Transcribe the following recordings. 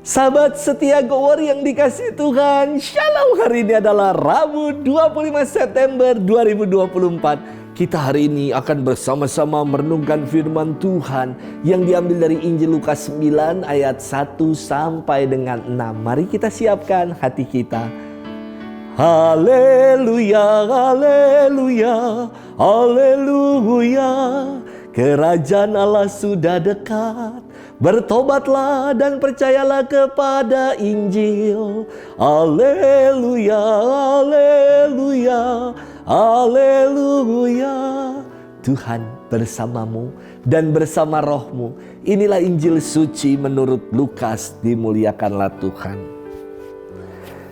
Sahabat setia Gower yang dikasih Tuhan, Shalom. Hari ini adalah Rabu 25 September 2024. Kita hari ini akan bersama-sama merenungkan firman Tuhan yang diambil dari Injil Lukas 9 ayat 1 sampai dengan 6. Mari kita siapkan hati kita. Haleluya, haleluya, haleluya. Kerajaan Allah sudah dekat. Bertobatlah dan percayalah kepada Injil. Haleluya, haleluya, haleluya. Tuhan bersamamu dan bersama rohmu. Inilah Injil suci menurut Lukas. Dimuliakanlah Tuhan.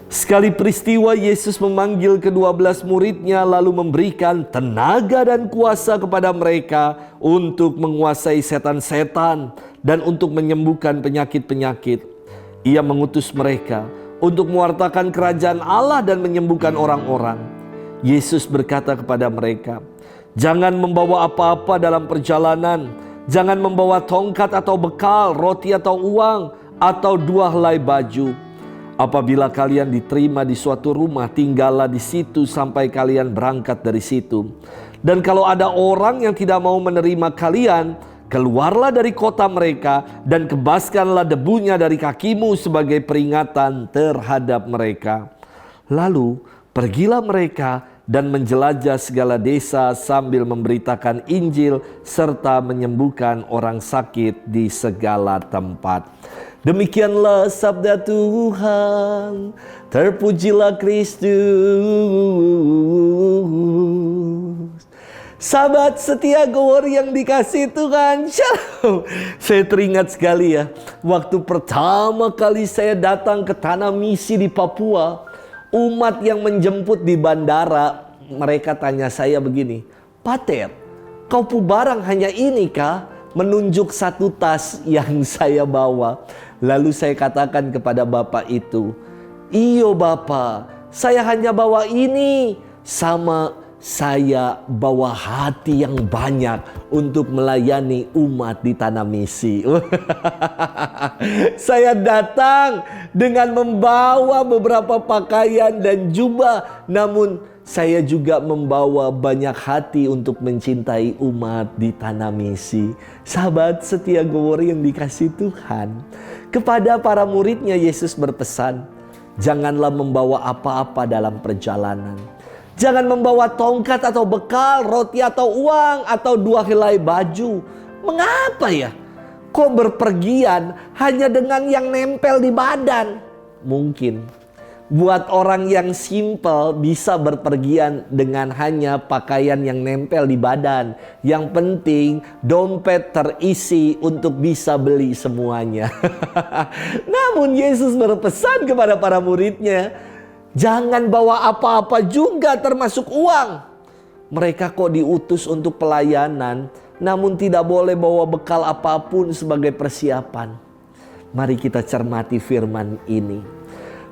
Sekali peristiwa Yesus memanggil ke-12 muridnya lalu memberikan tenaga dan kuasa kepada mereka untuk menguasai setan-setan dan untuk menyembuhkan penyakit-penyakit. Ia mengutus mereka untuk mewartakan kerajaan Allah dan menyembuhkan orang-orang. Yesus berkata kepada mereka, "Jangan membawa apa-apa dalam perjalanan. Jangan membawa tongkat atau bekal, roti atau uang, atau 2 helai baju. Apabila kalian diterima di suatu rumah, tinggallah di situ sampai kalian berangkat dari situ. Dan kalau ada orang yang tidak mau menerima kalian, keluarlah dari kota mereka dan kebaskanlah debunya dari kakimu sebagai peringatan terhadap mereka. Lalu pergilah mereka dan menjelajah segala desa sambil memberitakan Injil serta menyembuhkan orang sakit di segala tempat." Demikianlah sabda Tuhan. Terpujilah Kristus. Sahabat setia Gower yang dikasih Tuhan, Shalom. Saya teringat sekali ya, waktu pertama kali saya datang ke tanah misi di Papua, umat yang menjemput di bandara, mereka tanya saya begini, "Pater, kau pu barang hanya ini kah?" Menunjuk satu tas yang saya bawa. Lalu saya katakan kepada bapak itu, "Iyo bapak, saya hanya bawa ini. Sama saya bawa hati yang banyak untuk melayani umat di tanah misi." Saya datang dengan membawa beberapa pakaian dan jubah, namun saya juga membawa banyak hati untuk mencintai umat di tanah misi. Sahabat setia Gower yang dikasih Tuhan, kepada para muridnya Yesus berpesan, janganlah membawa apa-apa dalam perjalanan. Jangan membawa tongkat atau bekal, roti atau uang, atau 2 helai baju. Mengapa ya? Kok berpergian hanya dengan yang nempel di badan? Mungkin buat orang yang simpel bisa berpergian dengan hanya pakaian yang nempel di badan. Yang penting dompet terisi untuk bisa beli semuanya. Namun Yesus berpesan kepada para muridnya, jangan bawa apa-apa juga termasuk uang. Mereka kok diutus untuk pelayanan, namun tidak boleh bawa bekal apapun sebagai persiapan. Mari kita cermati firman ini.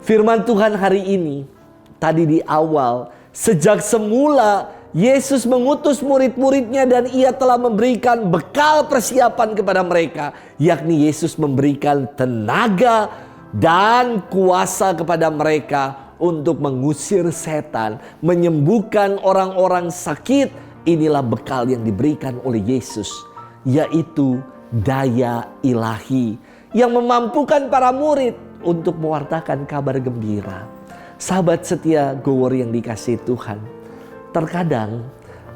Firman Tuhan hari ini, tadi di awal, sejak semula Yesus mengutus murid-muridnya dan ia telah memberikan bekal persiapan kepada mereka. Yakni Yesus memberikan tenaga dan kuasa kepada mereka untuk mengusir setan, menyembuhkan orang-orang sakit. Inilah bekal yang diberikan oleh Yesus, yaitu daya ilahi yang memampukan para murid untuk mewartakan kabar gembira. Sahabat setia Gower yang dikasih Tuhan, terkadang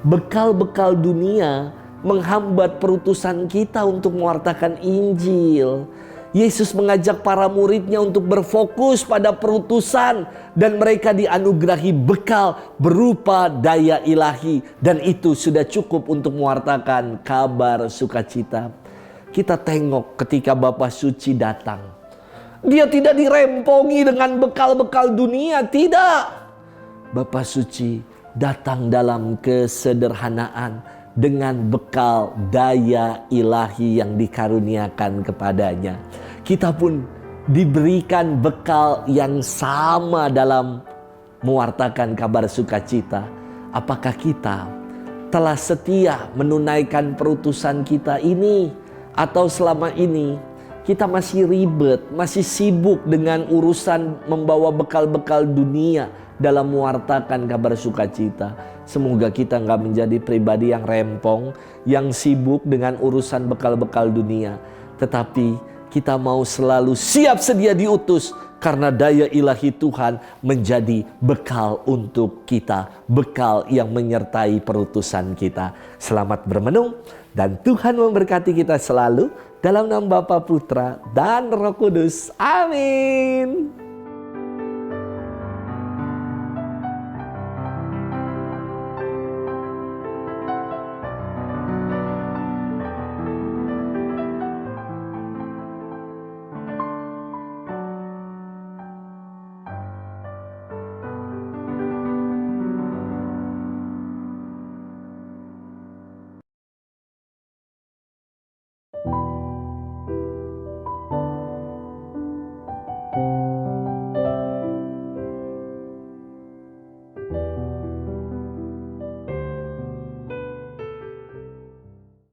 bekal-bekal dunia menghambat perutusan kita untuk mewartakan Injil. Yesus mengajak para muridnya untuk berfokus pada perutusan dan mereka dianugerahi bekal berupa daya ilahi, dan itu sudah cukup untuk mewartakan kabar sukacita. Kita tengok ketika Bapa Suci datang. Dia tidak dirempongi dengan bekal-bekal dunia, tidak. Bapa Suci datang dalam kesederhanaan dengan bekal daya ilahi yang dikaruniakan kepadanya. Kita pun diberikan bekal yang sama dalam mewartakan kabar sukacita. Apakah kita telah setia menunaikan perutusan kita ini? Atau selama ini kita masih ribet, masih sibuk dengan urusan membawa bekal-bekal dunia dalam mewartakan kabar sukacita. Semoga kita nggak menjadi pribadi yang rempong, yang sibuk dengan urusan bekal-bekal dunia. Tetapi kita mau selalu siap sedia diutus, karena daya ilahi Tuhan menjadi bekal untuk kita. Bekal yang menyertai perutusan kita. Selamat bermenung dan Tuhan memberkati kita selalu. Dalam nama Bapa, Putra, dan Roh Kudus. Amin.